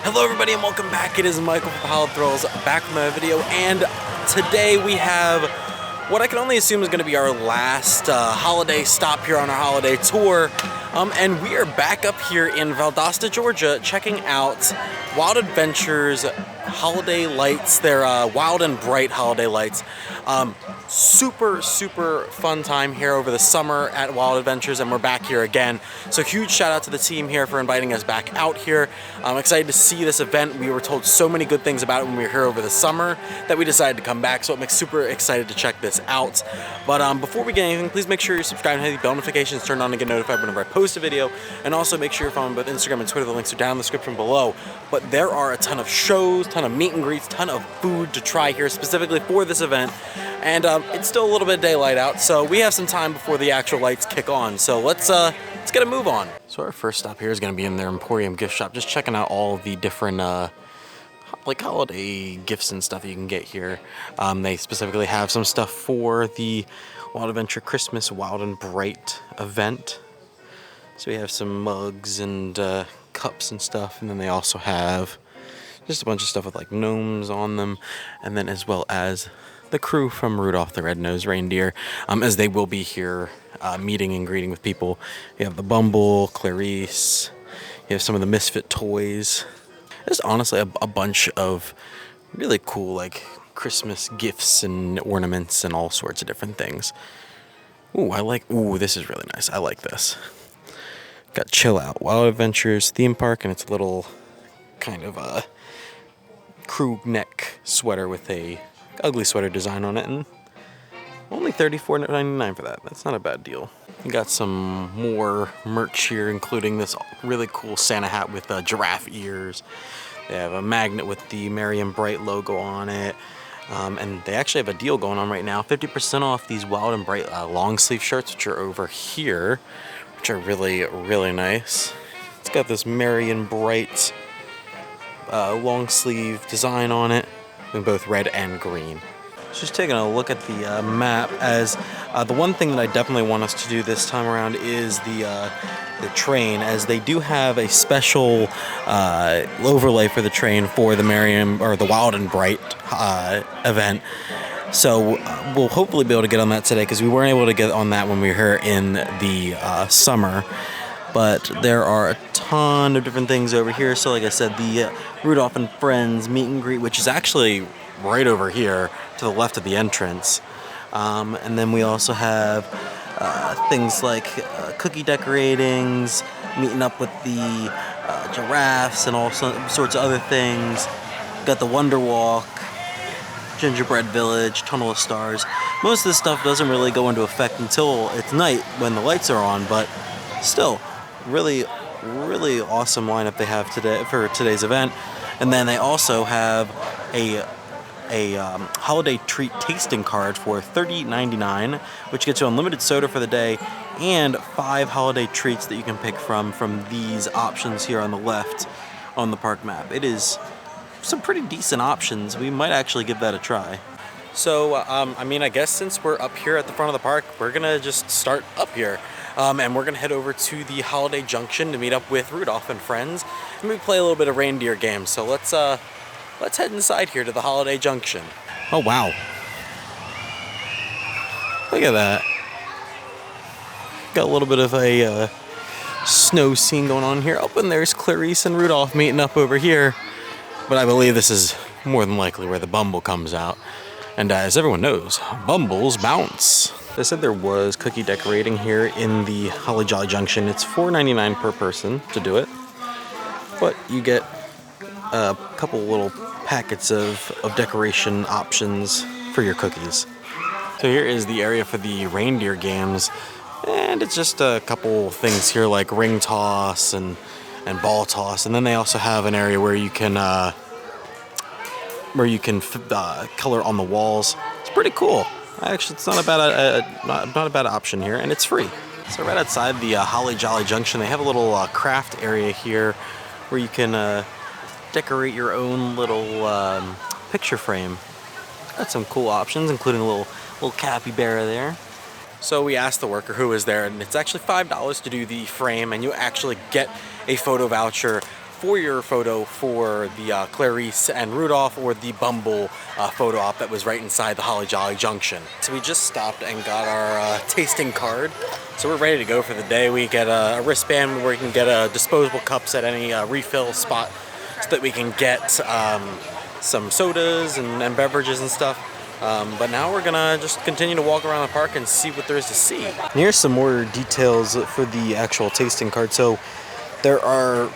Hello everybody and welcome back. It is Michael from Holiday Thrills back with another video, and today we have what I can only assume is going to be our last holiday stop here on our holiday tour. And we are back up here in Valdosta, Georgia, checking out Wild Adventures holiday lights. They're wild and bright holiday lights. Super fun time here over the summer at Wild Adventures, and we're back here again. So huge shout out to the team here for inviting us back out here. I'm excited to see this event. We were told so many good things about it when we were here over the summer that we decided to come back, so it makes super excited to check this out. But before we get anything, please make sure you're subscribed and have the bell notifications turned on to get notified whenever I post a video, and also make sure you're following both Instagram and Twitter. The links are down in the description below. But there are a ton of shows, ton of meet and greets, ton of food to try here specifically for this event. And it's still a little bit of daylight out, so we have some time before the actual lights kick on. So let's get a move on. So our first stop here is going to be in their Emporium gift shop, just checking out all the different like holiday gifts and stuff you can get here. They specifically have some stuff for the Wild Adventure Christmas Wild and Bright event. So we have some mugs and cups and stuff, and then they also have just a bunch of stuff with like gnomes on them, and then as well as the crew from Rudolph the Red-Nosed Reindeer, as they will be here meeting and greeting with people. You have the Bumble, Clarice, you have some of the Misfit toys. There's honestly a bunch of really cool like Christmas gifts and ornaments and all sorts of different things. Ooh, this is really nice. I like this. Got Chill Out Wild Adventures theme park, and it's a little kind of a crew neck sweater with a ugly sweater design on it, and only $34.99 for that. That's not a bad deal. We got some more merch here, including this really cool Santa hat with giraffe ears. They have a magnet with the Merry and Bright logo on it, and they actually have a deal going on right now. 50% off these Wild and Bright long sleeve shirts, which are over here, which are really nice. It's got this Merry and Bright long sleeve design on it, in both red and green. Just taking a look at the map, as the one thing that I definitely want us to do this time around is the train, as they do have a special overlay for the train for the the Wild and Bright event. So we'll hopefully be able to get on that today, because we weren't able to get on that when we were here in the summer. But there are a ton of different things over here. So like I said, the Rudolph and Friends meet and greet, which is actually right over here to the left of the entrance. And then we also have things like cookie decoratings, meeting up with the giraffes and all sorts of other things. Got the Wonder Walk, Gingerbread Village, Tunnel of Stars. Most of this stuff doesn't really go into effect until it's night when the lights are on, but still, really awesome lineup they have today for today's event. And then they also have a holiday treat tasting card for $30.99, which gets you unlimited soda for the day and 5 holiday treats that you can pick from these options here on the left on the park map. It is some pretty decent options. We might actually give that a try. So, I guess since we're up here at the front of the park, we're gonna just start up here. And we're gonna head over to the Holiday Junction to meet up with Rudolph and Friends, and we play a little bit of reindeer games. So let's head inside here to the Holiday Junction. Oh wow! Look at that. Got a little bit of a snow scene going on here. Oh, and there's Clarice and Rudolph meeting up over here. But I believe this is more than likely where the Bumble comes out. And as everyone knows, Bumbles bounce. They said there was cookie decorating here in the Holly Jolly Junction. It's $4.99 per person to do it, but you get a couple little packets of decoration options for your cookies. So here is the area for the reindeer games, and it's just a couple things here like ring toss and ball toss, and then they also have an area where you can color on the walls. It's pretty cool. Actually, it's not a bad option here, and it's free. So right outside the Holly Jolly Junction, they have a little craft area here where you can decorate your own little picture frame. Got some cool options, including a little capybara there. So we asked the worker who was there, and it's actually $5 to do the frame, and you actually get a photo voucher for your photo for the Clarice and Rudolph, or the Bumble photo op that was right inside the Holly Jolly Junction. So we just stopped and got our tasting card. So we're ready to go for the day. We get a wristband where you can get disposable cups at any refill spot so that we can get some sodas and beverages and stuff. But now we're gonna just continue to walk around the park and see what there is to see. And here's some more details for the actual tasting card. So there are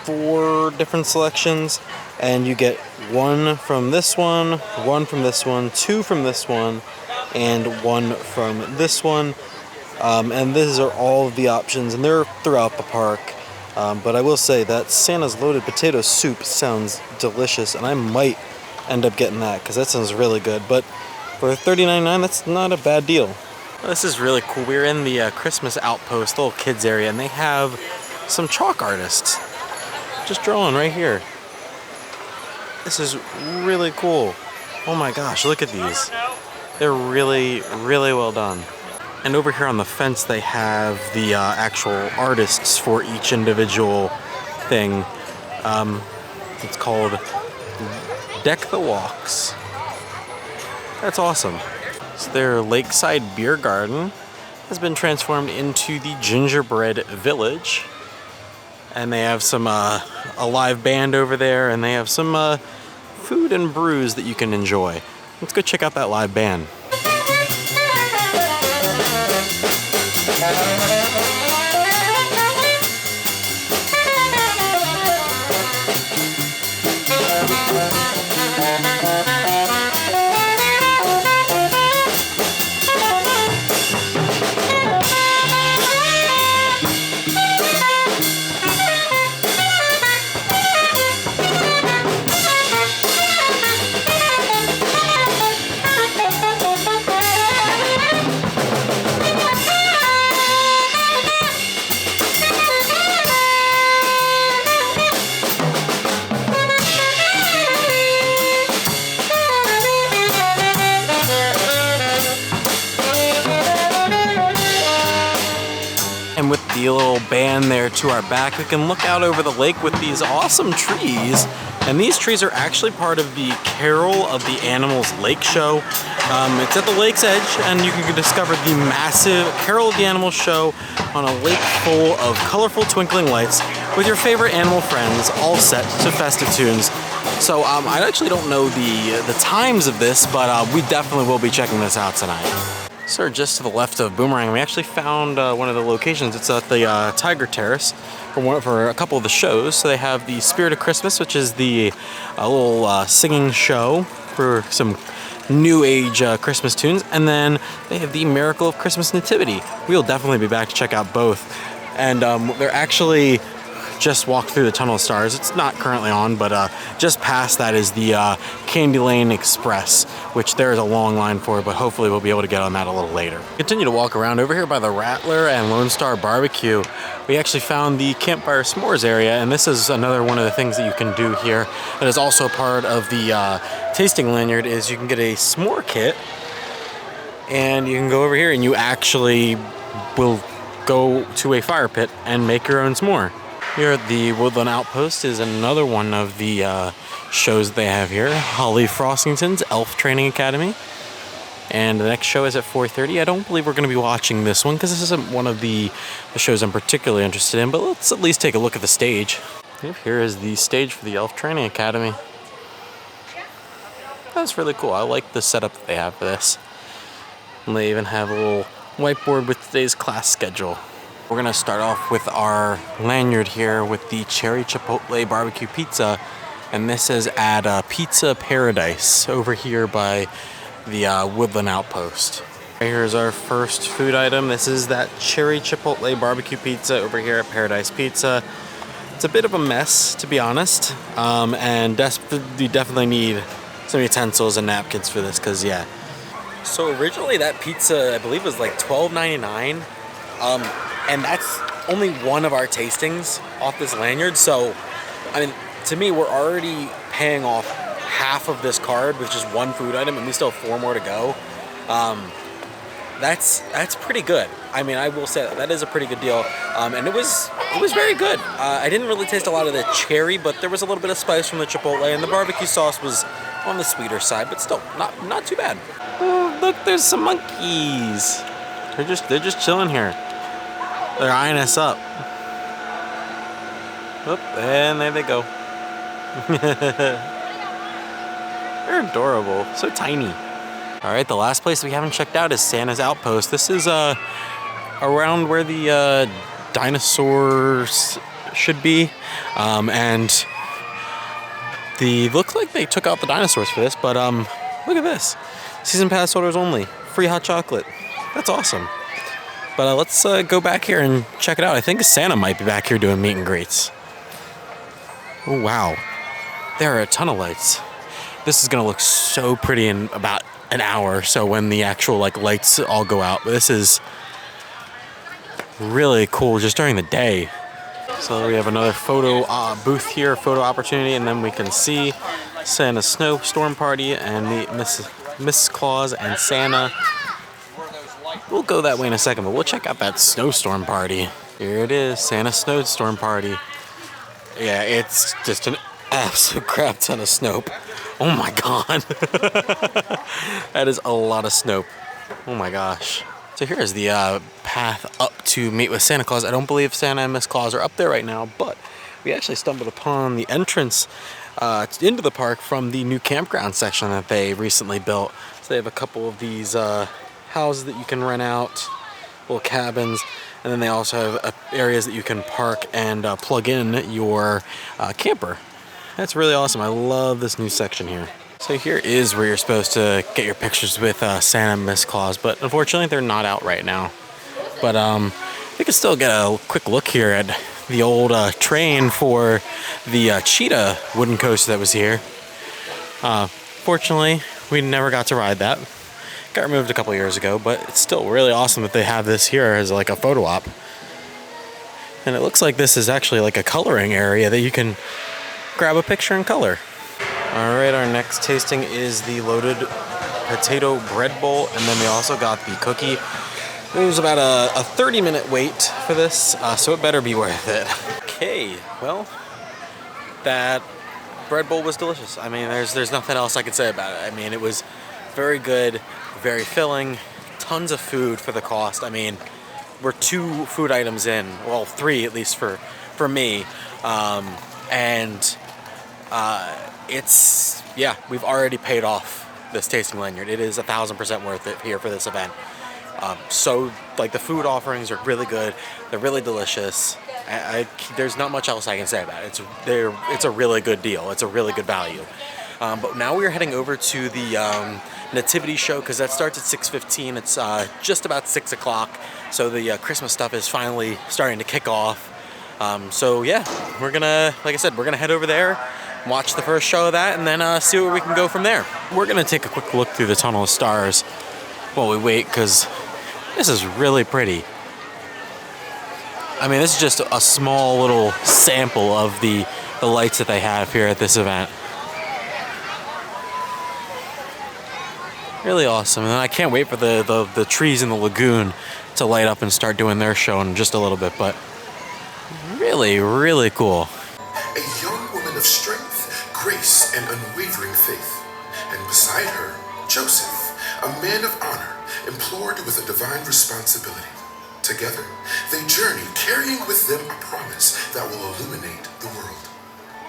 4 different selections, and you get 1 from this one, 1 from this one, 2 from this one, and 1 from this one. And these are all of the options, and they're throughout the park. But I will say that Santa's loaded potato soup sounds delicious, and I might end up getting that because that sounds really good. But for $39.99, that's not a bad deal. This is really cool. We're in the Christmas Outpost, little kids area, and they have some chalk artists just drawing right here. This is really cool. Oh my gosh, look at these. They're really, really well done. And over here on the fence, they have the actual artists for each individual thing. It's called Deck the Walks. That's awesome. So their lakeside beer garden has been transformed into the Gingerbread Village. And they have some a live band over there, and they have some food and brews that you can enjoy. Let's go check out that live band. And with the little band there to our back, we can look out over the lake with these awesome trees. And these trees are actually part of the Carol of the Animals Lake Show. It's at the lake's edge, and you can discover the massive Carol of the Animals show on a lake full of colorful twinkling lights with your favorite animal friends, all set to festive tunes. So I actually don't know the times of this, but we definitely will be checking this out tonight. So just to the left of Boomerang, we actually found one of the locations. It's at the Tiger Terrace for a couple of the shows. So they have the Spirit of Christmas, which is the little singing show for some new age Christmas tunes. And then they have the Miracle of Christmas Nativity. We'll definitely be back to check out both. And they're actually just walked through the Tunnel of Stars. It's not currently on, but just past that is the Candy Lane Express, which there is a long line for, but hopefully we'll be able to get on that a little later. Continue to walk around over here by the Rattler and Lone Star Barbecue. We actually found the Campfire S'mores area, and this is another one of the things that you can do here that is also part of the tasting lanyard. Is you can get a s'more kit, and you can go over here and you actually will go to a fire pit and make your own s'more. Here at the Woodland Outpost is another one of the shows they have here. Holly Frostington's Elf Training Academy. And the next show is at 4:30. I don't believe we're going to be watching this one because this isn't one of the shows I'm particularly interested in, but let's at least take a look at the stage. Here is the stage for the Elf Training Academy. That's really cool. I like the setup that they have for this. And they even have a little whiteboard with today's class schedule. We're gonna start off with our lanyard here with the Cherry Chipotle Barbecue Pizza, and this is at Pizza Paradise over here by the Woodland Outpost. Here's our first food item. This is that Cherry Chipotle Barbecue Pizza over here at Paradise Pizza. It's a bit of a mess, to be honest, and you definitely need some utensils and napkins for this, because yeah. So originally that pizza, I believe, was like $12.99. And that's only one of our tastings off this lanyard. So, I mean, to me, we're already paying off half of this card with just one food item, and we still have 4 more to go. That's pretty good. I mean, I will say that is a pretty good deal. And it was it was very good. I didn't really taste a lot of the cherry, but there was a little bit of spice from the chipotle, and the barbecue sauce was on the sweeter side, but still not too bad. Oh, look, there's some monkeys. They're just chilling here. They're eyeing us up. Oop, and there they go. They're adorable, so tiny. All right, the last place we haven't checked out is Santa's Outpost. This is around where the dinosaurs should be, and look like they took out the dinosaurs for this, but look at this. Season pass holders only, free hot chocolate. That's awesome. But let's go back here and check it out. I think Santa might be back here doing meet and greets. Oh, wow. There are a ton of lights. This is gonna look so pretty in about an hour or so when the actual lights all go out. But this is really cool just during the day. So we have another photo booth here, photo opportunity, and then we can see Santa's snowstorm party and the Mrs. Claus and Santa. We'll go that way in a second, but we'll check out that snowstorm party. Here it is, Santa's snowstorm party. Yeah, it's just an absolute crap ton of Snope. Oh my god. That is a lot of Snope. Oh my gosh. So here's the path up to meet with Santa Claus. I don't believe Santa and Miss Claus are up there right now, but we actually stumbled upon the entrance into the park from the new campground section that they recently built. So they have a couple of these houses that you can rent out, little cabins, and then they also have areas that you can park and plug in your camper. That's really awesome. I love this new section here. So here is where you're supposed to get your pictures with Santa and Miss Claus, but unfortunately they're not out right now. But you can still get a quick look here at the old train for the cheetah wooden coaster that was here. Fortunately, we never got to ride that. Got removed a couple years ago, but it's still really awesome that they have this here as like a photo op. And it looks like this is actually like a coloring area that you can grab a picture in color. All right, our next tasting is the loaded potato bread bowl, and then we also got the cookie. It was about a 30-minute wait for this, so it better be worth it. Okay, well, that bread bowl was delicious. I mean, there's nothing else I can say about it. I mean, it was very good, very filling, tons of food for the cost. I mean, we're 2 food items in, well, 3 at least for me, it's, yeah, we've already paid off this tasting lanyard. It is 1,000% worth it here for this event. So, like, the food offerings are really good. They're really delicious. There's not much else I can say about it. It's a really good deal. It's a really good value. But now we're heading over to the nativity show because that starts at 6:15. It's just about 6 o'clock. So the Christmas stuff is finally starting to kick off. So yeah, we're gonna, like I said, we're gonna head over there, watch the first show of that, and then see where we can go from there. We're gonna take a quick look through the tunnel of stars while we wait, because this is really pretty. I mean, this is just a small little sample of the lights that they have here at this event. Really awesome, and I can't wait for the trees in the lagoon to light up and start doing their show in just a little bit, but really, really cool. A young woman of strength, grace, and unwavering faith. And beside her, Joseph, a man of honor, implored with a divine responsibility. Together, they journey, carrying with them a promise that will illuminate the world.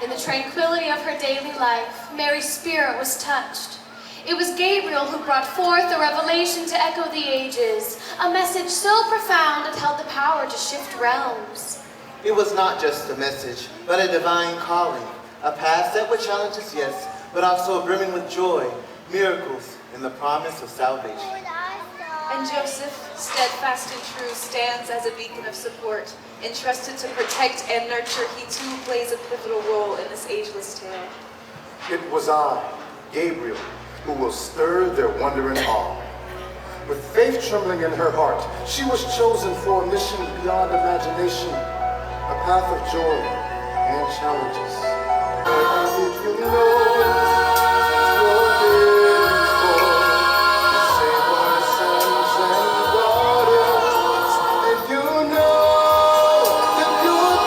In the tranquility of her daily life, Mary's spirit was touched. It was Gabriel who brought forth a revelation to echo the ages, a message so profound it held the power to shift realms. It was not just a message, but a divine calling, a path that would challenge us, yes, but also brimming with joy, miracles, and the promise of salvation. And Joseph, steadfast and true, stands as a beacon of support, entrusted to protect and nurture. He too plays a pivotal role in this ageless tale. It was I, Gabriel, who will stir their wonder and awe. With faith trembling in her heart, she was chosen for a mission beyond imagination, a path of joy and challenges. And if you know you're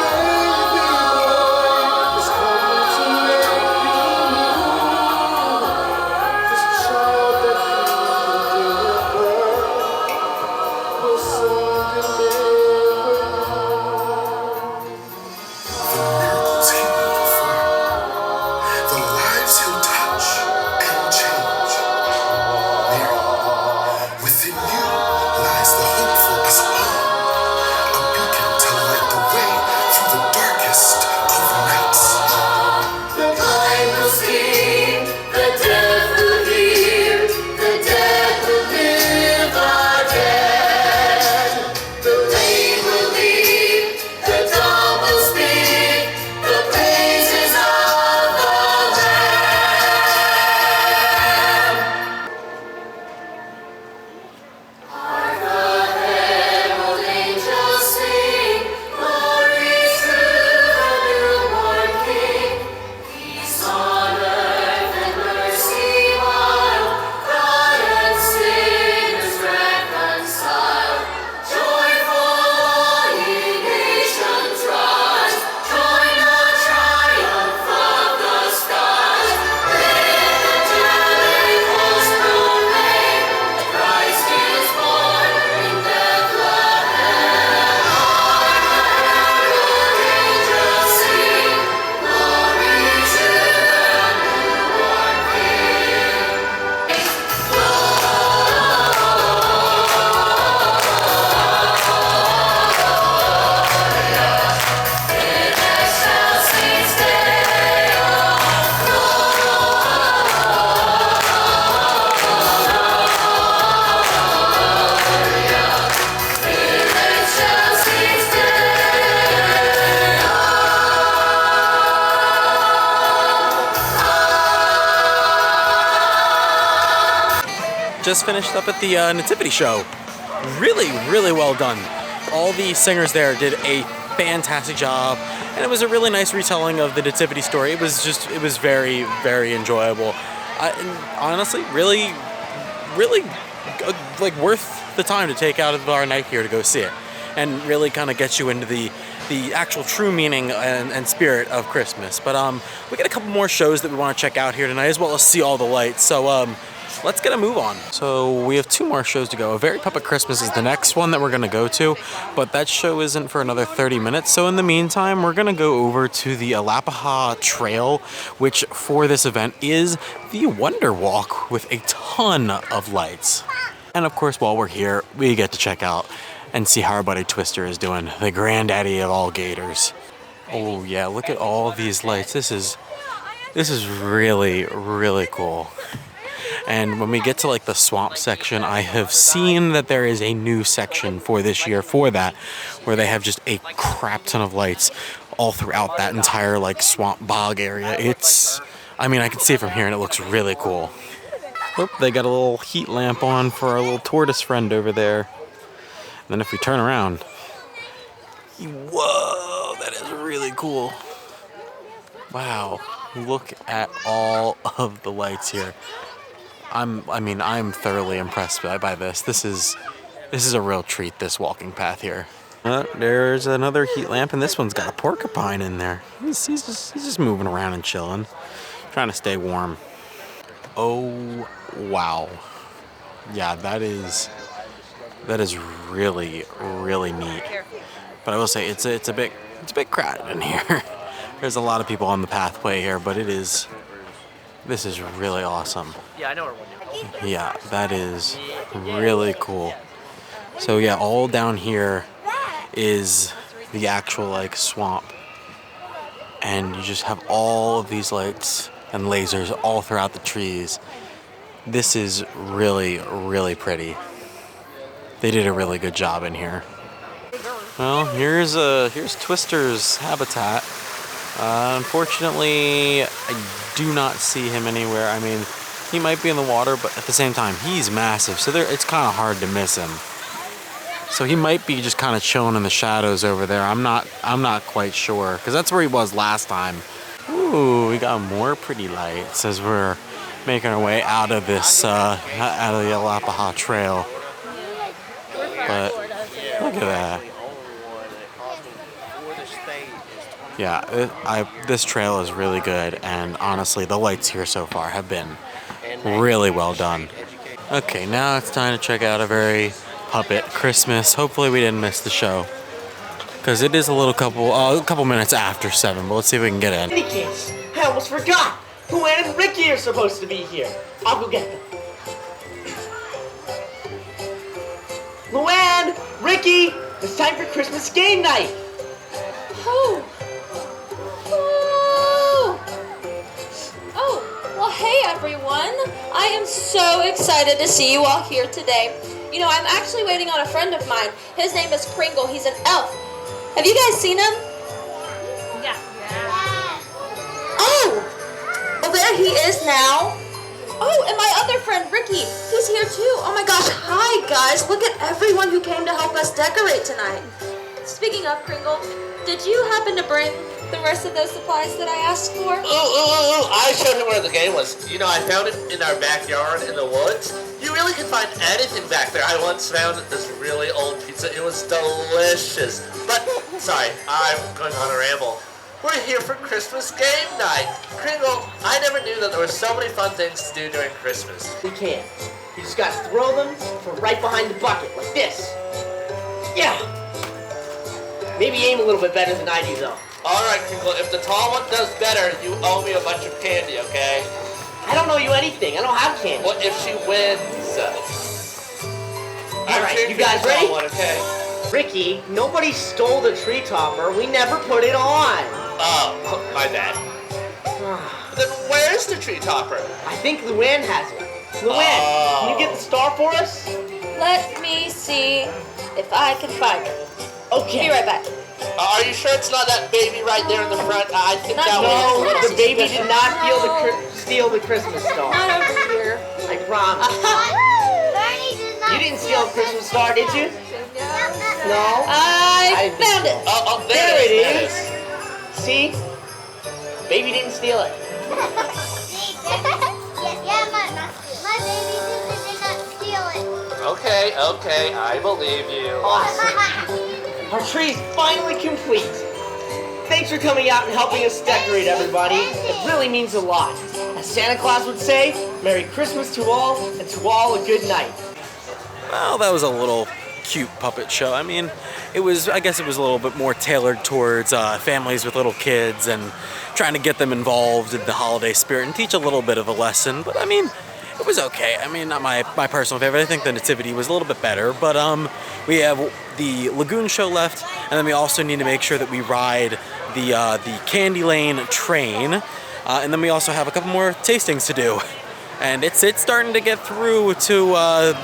just finished up at the Nativity show. Really, really well done. All the singers there did a fantastic job, and it was a really nice retelling of the Nativity story. It was very, very enjoyable. And honestly, really like worth the time to take out of our night here to go see it, and really kind of gets you into the actual true meaning and spirit of Christmas. But we got a couple more shows that we want to check out here tonight, as well as see all the lights. So let's get a move on. So we have 2 more shows to go. A Very Puppet Christmas is the next one that we're gonna go to, but that show isn't for another 30 minutes. So in the meantime, we're gonna go over to the Alapaha Trail, which for this event is the Wonder Walk with a ton of lights. And of course, while we're here, we get to check out and see how our buddy Twister is doing, the granddaddy of all gators. Oh yeah, look at all of these lights. This is really, really cool. And when we get to like the swamp section, I have seen that there is a new section for this year for that, where they have just a crap ton of lights all throughout that entire like swamp bog area. I mean, I can see it from here and it looks really cool. Oh, they got a little heat lamp on for our little tortoise friend over there. And then if we turn around, whoa, that is really cool. Wow, look at all of the lights here. I'm thoroughly impressed by this. This is a real treat, this walking path here. There's another heat lamp, and this one's got a porcupine in there. He's just moving around and chilling, trying to stay warm. Oh wow, yeah, that is really, really neat. But I will say it's a bit crowded in here. There's a lot of people on the pathway here, but this is really awesome. Yeah, I know where one is. Yeah, that is really cool. So yeah, all down here is the actual like swamp, and you just have all of these lights and lasers all throughout the trees. This is really, really pretty. They did a really good job in here. Well, here's Twister's habitat. Unfortunately, I do not see him anywhere. I mean, he might be in the water, but at the same time, he's massive, so it's kind of hard to miss him. So he might be just kind of chilling in the shadows over there. I'm not quite sure, because that's where he was last time. Ooh, we got more pretty lights as we're making our way out of this, out of the Alapaha Trail. But look at that. Yeah, this trail is really good, and honestly, the lights here so far have been really well done. Okay, now it's time to check out A Very Puppet Christmas. Hopefully we didn't miss the show, because it is a couple minutes after 7, but let's see if we can get in. In any case, I almost forgot. Luann and Ricky are supposed to be here. I'll go get them. Luann, Ricky, it's time for Christmas game night. Oh. Well, hey everyone. I am so excited to see you all here today. You know, I'm actually waiting on a friend of mine. His name is Kringle. He's an elf. Have you guys seen him? Yeah. Oh! Well, there he is now. Oh, and my other friend, Ricky. He's here too. Oh my gosh. Hi, guys. Look at everyone who came to help us decorate tonight. Speaking of Kringle, did you happen to bring the rest of those supplies that I asked for? I showed him where the game was. You know, I found it in our backyard in the woods. You really can find anything back there. I once found this really old pizza. It was delicious. But, sorry, I'm going on a ramble. We're here for Christmas game night. Kringle, I never knew that there were so many fun things to do during Christmas. We can. You just gotta throw them from right behind the bucket, like this. Yeah. Maybe aim a little bit better than I do, though. Alright, Kringle, if the tall one does better, you owe me a bunch of candy, okay? I don't owe you anything. I don't have candy. What if she wins? Alright, you guys ready? One, okay? Ricky, nobody stole the tree topper. We never put it on. Oh, my bad. Then where's the tree topper? I think Luann has it. Luann, can you get the star for us? Let me see if I can find it. Okay. Be right back. Are you sure it's not that baby right there in the front? I think that No, was the baby did not steal the Christmas star. Not over here. I promise. You didn't steal a Christmas star, did you? No. I found it. Oh, There it there is. See? Baby didn't steal it. Okay, I believe you. Awesome. Our tree's finally complete. Thanks for coming out and helping us decorate, everybody. It really means a lot. As Santa Claus would say, Merry Christmas to all, and to all a good night. Well, that was a little cute puppet show. I mean, I guess it was a little bit more tailored towards families with little kids and trying to get them involved in the holiday spirit and teach a little bit of a lesson. But I mean, it was okay. I mean, not my personal favorite. I think the Nativity was a little bit better. But we have the Lagoon show left, and then we also need to make sure that we ride the Candy Lane train, and then we also have a couple more tastings to do. And it's starting to get through to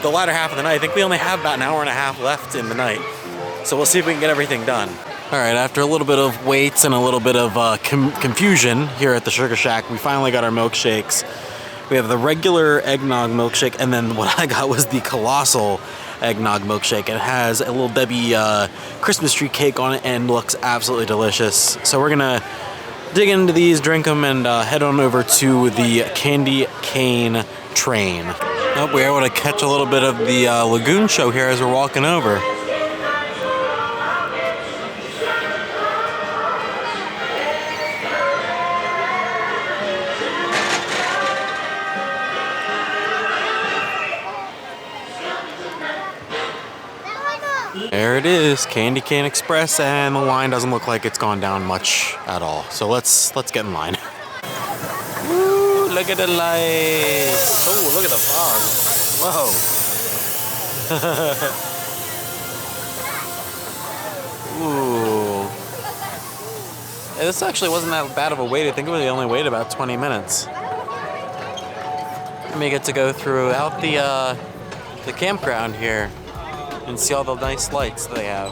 the latter half of the night. I think we only have about an hour and a half left in the night. So we'll see if we can get everything done. All right, after a little bit of waits and a little bit of confusion here at the Sugar Shack, we finally got our milkshakes. We have the regular eggnog milkshake, and then what I got was the colossal eggnog milkshake. It has a Little Debbie Christmas tree cake on it and looks absolutely delicious. So we're gonna dig into these, drink them, and head on over to the candy cane train. Oh, we're able to catch a little bit of the Lagoon show here as we're walking over. There it is, Candy Cane Express, and the line doesn't look like it's gone down much at all. So let's get in line. Woo, look at the lights. Oh, look at the fog. Whoa. Ooh. Yeah, this actually wasn't that bad of a wait. I think we only waited about 20 minutes. And we get to go throughout the campground here and see all the nice lights they have.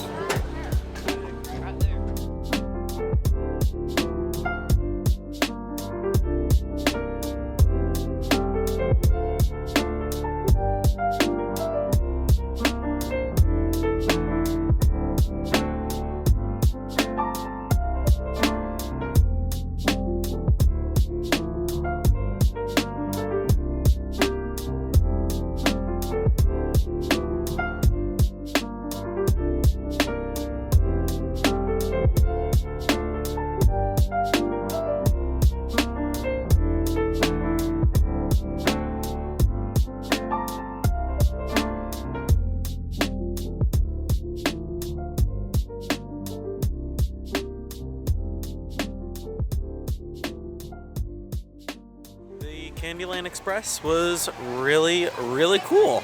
Candyland Express was really, really cool.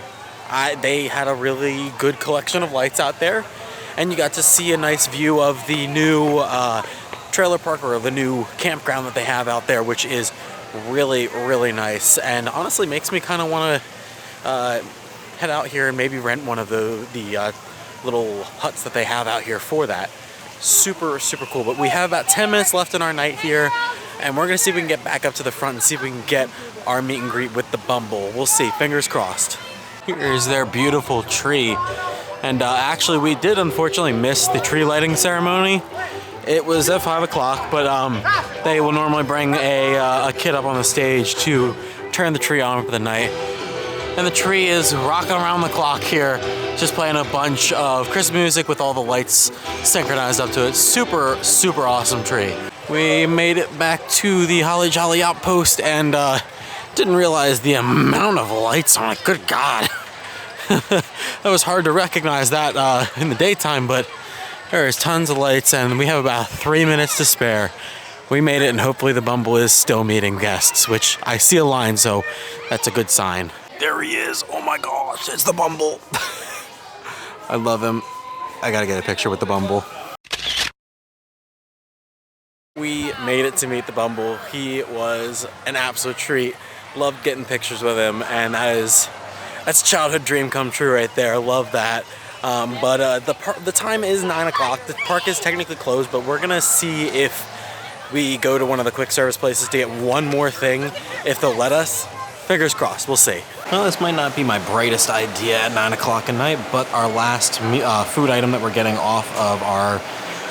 They had a really good collection of lights out there, and you got to see a nice view of the new trailer park, or the new campground that they have out there, which is really, really nice, and honestly makes me kind of want to head out here and maybe rent one of the little huts that they have out here for that. Super, super cool. But we have about 10 minutes left in our night here, and we're gonna see if we can get back up to the front and see if we can get our meet and greet with the Bumble. We'll see, fingers crossed. Here's their beautiful tree. And actually we did unfortunately miss the tree lighting ceremony. It was at 5 o'clock, but they will normally bring a kid up on the stage to turn the tree on for the night. And the tree is rocking around the clock here, just playing a bunch of Christmas music with all the lights synchronized up to it. Super, super awesome tree. We made it back to the Holly Jolly Outpost and didn't realize the amount of lights on it. Good God. That was hard to recognize that in the daytime, but there's tons of lights and we have about 3 minutes to spare. We made it, and hopefully the Bumble is still meeting guests, which I see a line, so that's a good sign. There he is. Oh my gosh, it's the Bumble. I love him. I gotta get a picture with the Bumble. We made it to meet the Bumble. He was an absolute treat. Loved getting pictures with him, and that's a childhood dream come true right there. Love that. But the time is 9 o'clock. The park is technically closed, but we're gonna see if we go to one of the quick service places to get one more thing, if they'll let us. Fingers crossed, we'll see. Well, this might not be my brightest idea at 9 o'clock at night, but our last food item that we're getting off of our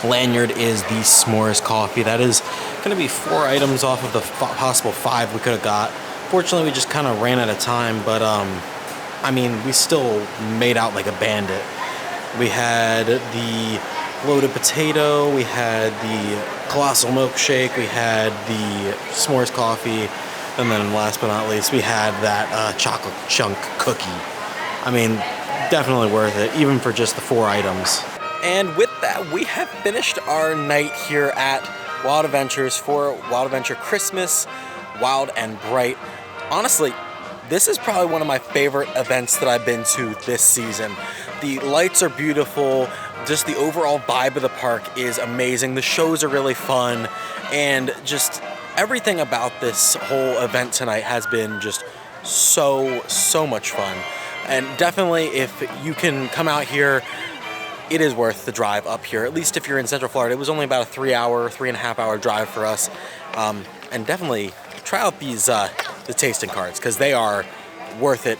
lanyard is the s'mores coffee. That is gonna be 4 items off of the possible 5 we could have got. Fortunately, we just kind of ran out of time, but I mean, we still made out like a bandit. We had the loaded potato, we had the colossal milkshake, we had the s'mores coffee, and then last but not least, we had that chocolate chunk cookie. I mean, definitely worth it, even for just the 4 items. And with that, we have finished our night here at Wild Adventures for Wild Adventure Christmas, Wild and Bright. Honestly, this is probably one of my favorite events that I've been to this season. The lights are beautiful, just the overall vibe of the park is amazing. The shows are really fun, and just everything about this whole event tonight has been just so much fun. And definitely, if you can come out here, it is worth the drive up here, at least if you're in Central Florida. It was only about a 3.5 hour drive for us. And definitely try out these the tasting cards, because they are worth it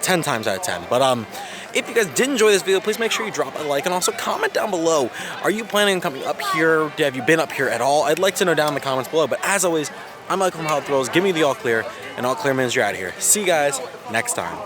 10 times out of 10. But if you guys did enjoy this video, please make sure you drop a like and also comment down below. Are you planning on coming up here? Have you been up here at all? I'd like to know down in the comments below. But as always, I'm Michael from How It Thrills. Give me the all clear, and all clear means you're out of here. See you guys next time.